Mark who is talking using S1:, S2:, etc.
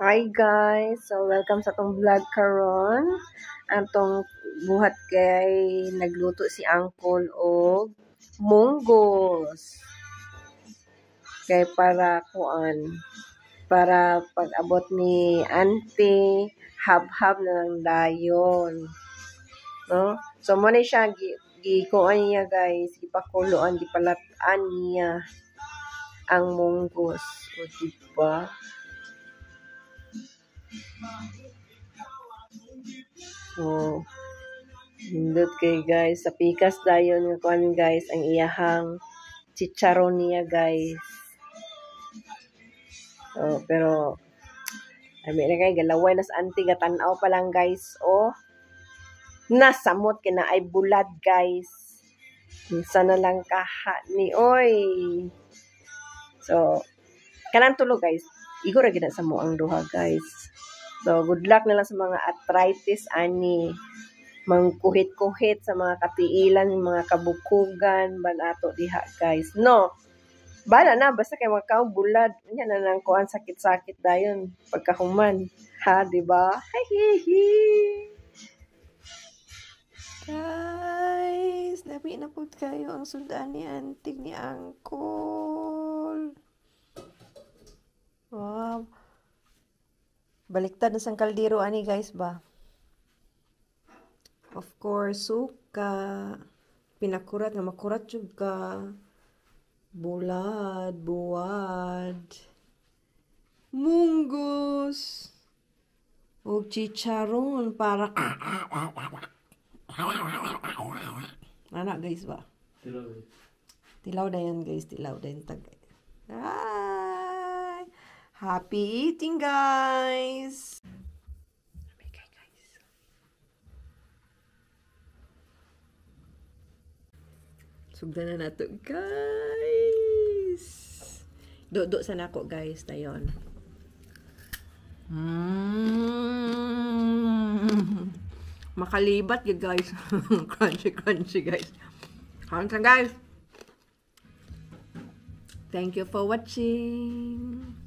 S1: Hi guys! So welcome sa tong vlog karon. Atong buhat kay nagluto si Uncle og munggos. Kay para para pag-abot ni Auntie, hab-hab na lang dayon. No? So mo ni siya gikuan niya guys, gipakuloan, gipalatan niya ang munggos. O diba? So, hindot kay guys. Sa pikas dayon nga kuan guys, ang iyahang chicharon niya guys. So, pero abi na kay galaway na sa auntie gatan-aw pa lang guys. Oh, nasamot kina ay bulad guys. Minsan na lang kaha ni oy. So, kanang tulo guys. Igo ra gid sa mo ang duha guys. So, good luck na lang sa mga arthritis ani. Mangkuhit-kuhit sa mga katiilan, mga kabukugan, banato diha guys. No, bala na, basta kay magkaong bulad. Yan na lang kuan sakit-sakit dayon pagkahuman. Ha, di ba? Hihihi. Guys, labi na po kayo ang sundan ni antig ni Uncle. Wow. Baliktad na sang kaldero ani guys ba? Of course, suka. Pinakurat nga makurat juga. Bulad, buwad. Munggos. O chicharon para anak guys ba? Tilaw. Tilaw na yan guys. Tilaw na yan tagay. Hi! Happy eating guys! Sugdan na nato guys. Do sa nako guys dayon. Makalibat gid guys. Crunchy guys. Hanggang guys. Thank you for watching.